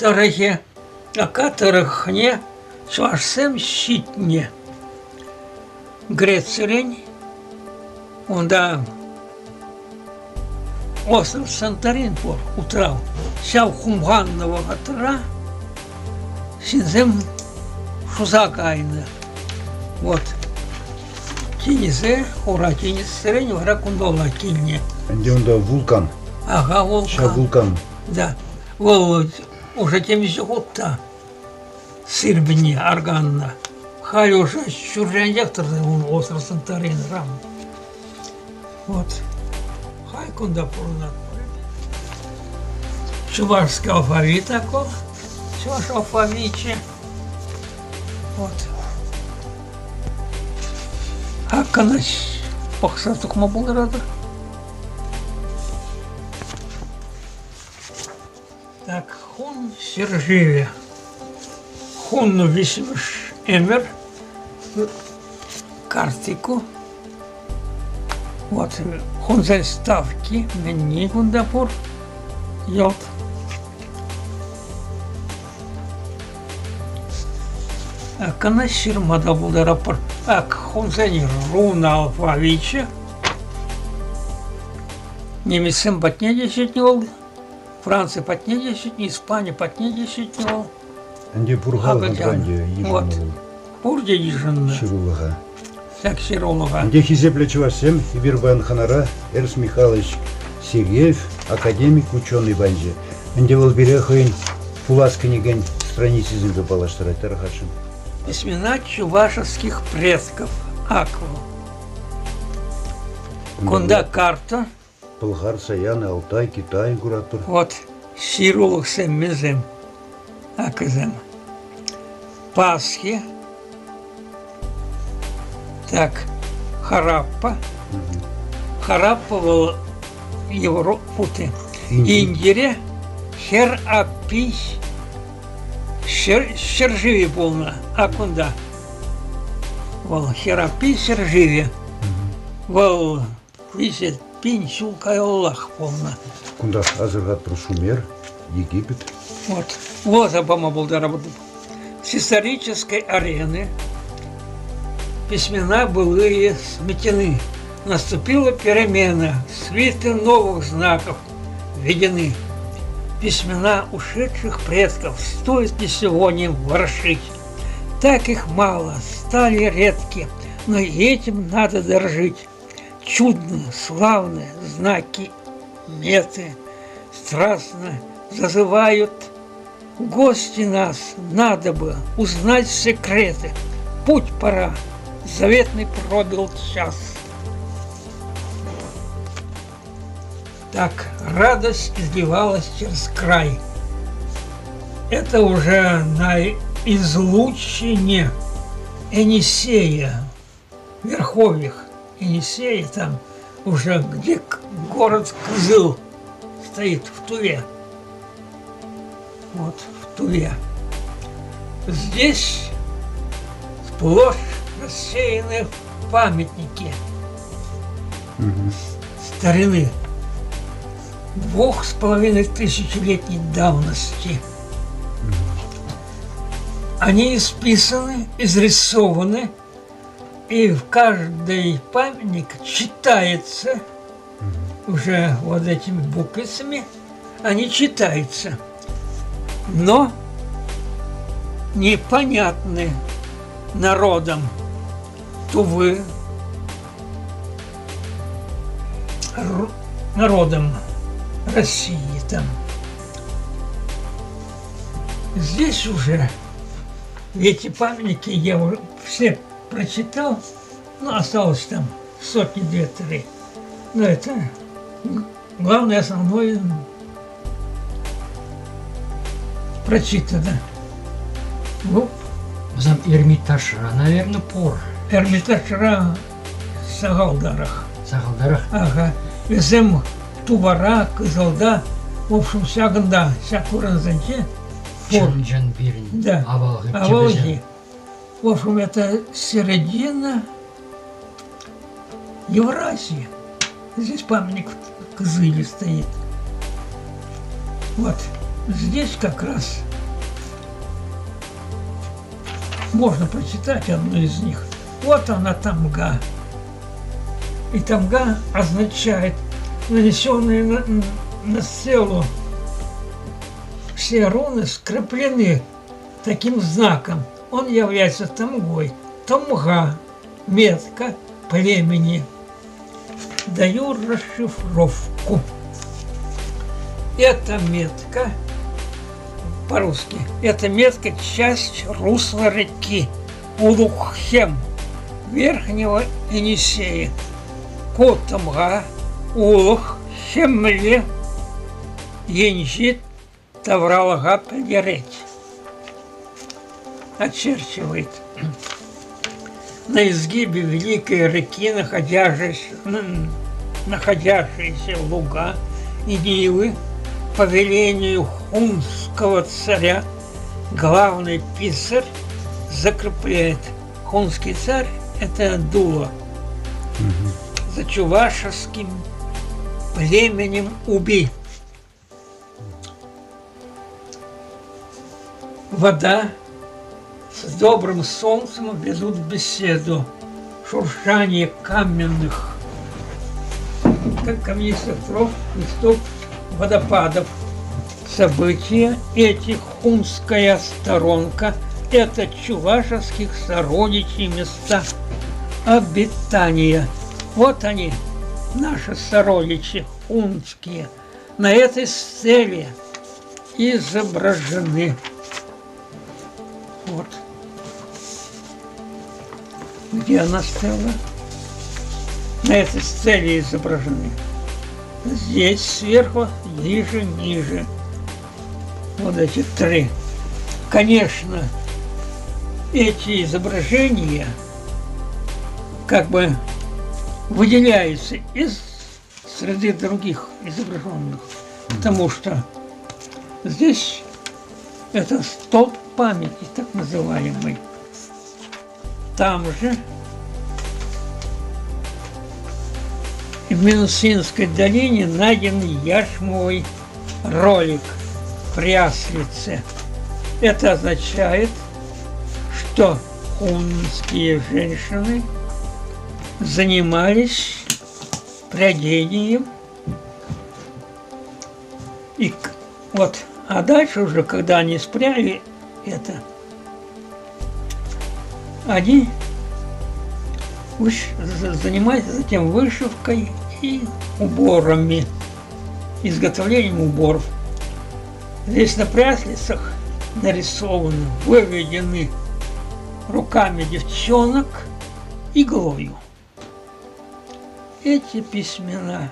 Тарахе, а катарахне, швашсем щитне. Грецелень, он да остров Санторин пор утрал, сяв хумганного гатра, синзем шузакайна. Вот. Кинезе, ура, кинесерень, ура, кундола кинне. Где он да вулкан? Ага, вулкан. Сейчас вулкан. Да. Вот, уже тем зюгутта. Сирбни, арганна. Хай уже чурляндектор, он остров Санторин, рам. Вот. Хай кунда пурнат. Чувашский алфавит такой. Чуваш алфавиче. Вот. А канаш пахсатук мабулрада. Так, хун серживе. Хунну висимш эмер. Картику. Вот, хун заставки. Менни гундапур. Йот. А канашир мадабулдарапур. Ак хунзани руна алфавиче. Немецем патне 10 не ол. Франция патне 10 не, Испания патне 10 не ол. Где пургал гандранде Вот. Пурде ежинна. Ширулага. Так ширулага. Где хизеплечевасем Ибирбан Ханара, Эрс Михайлович Сергеев, академик, ученый банже. Где волберехаин фуласканигань страницы земли балаштарай тарахашин. Письмена чувашевских предков. Акву. Кунда карта. Болгар, Саян, Алтай, Китай, Гуратур. Вот. Сирулах семмезем. Аказем. Пасхи. Так. Хараппа. Хараппа был Европуты. Индире. Хер-апи. Серживе полно. А кунда? Вол херапи серживе. Вол висит пинь сулкайоллах полно. Кунда Азергат про Шумер, Египет. Вот. Вот Обама был доработан. С исторической арены письмена былые сметены. Наступила перемена. Свиты новых знаков введены. Письмена ушедших предков стоит ли сегодня ворошить? Так их мало, стали редки, но этим надо дорожить. Чудные, славные знаки, меты страстно зазывают. В гости нас надо бы узнать секреты. Путь пора, заветный пробил час. Так, радость изливалась через край. Это уже на излучине Енисея, в верховьях Енисея, там уже где город Кызыл стоит, в Туве. Вот, в Туве. Здесь сплошь рассеяны памятники старины. 2500-летней давности. Они исписаны, изрисованы, и в каждый памятник читается уже вот этими буквицами, они читаются, но непонятны народам Тувы, народам России там. Здесь уже эти памятники я уже все прочитал, но осталось там сотни, 2-3. Но это главное, основное прочитано. Ну, Зам Эрмитажра, наверное, пор. Эрмитажра Сагалдарах. Сагалдарах. Ага. Везем Тувара, Кызылда, в общем, всякогда, всякую разанче. Чанджан Бирин. Да. Авалги. В общем, это середина Евразии. Здесь памятник Кызыле стоит. Вот. здесь как раз можно прочитать одну из них. Вот она тамга. И тамга означает нанесенные на селу. Все руны скреплены таким знаком. Он является тамгой. Тамга, метка племени. Даю расшифровку. Эта метка, по-русски, эта метка часть русла реки Улуххем, Верхнего Енисея. Котамга, Улух, Хемле, Енжит, Тавралага, Пельереть. Очерчивает на изгибе великой реки находящиеся луга и нивы. По велению хунского царя главный писарь закрепляет. Хунский царь – это Дула. За чувашеским племенем Уби. Вода с добрым солнцем ведут беседу. Шуршание каменных, как каменистых троп, листов, водопадов. События эти хунская сторонка – это чувашеских сородичей места обитания. Вот они, наши сородичи хунские, на этой стеле изображены. Вот. Где она стела? На этой стеле изображены. Здесь сверху, ниже. Вот эти три. Конечно, эти изображения как бы выделяются из среды других изображенных, потому что здесь это столб памяти, так называемый. Там же, в Минусинской долине, найден яшмовый ролик в Пряслице. Это означает, что хунские женщины занимались прядением. И вот, а дальше уже, когда они спряли это, они занимаются затем вышивкой и уборами, изготовлением уборов. Здесь на пряслицах нарисованы, выведены руками девчонок иглою эти письмена.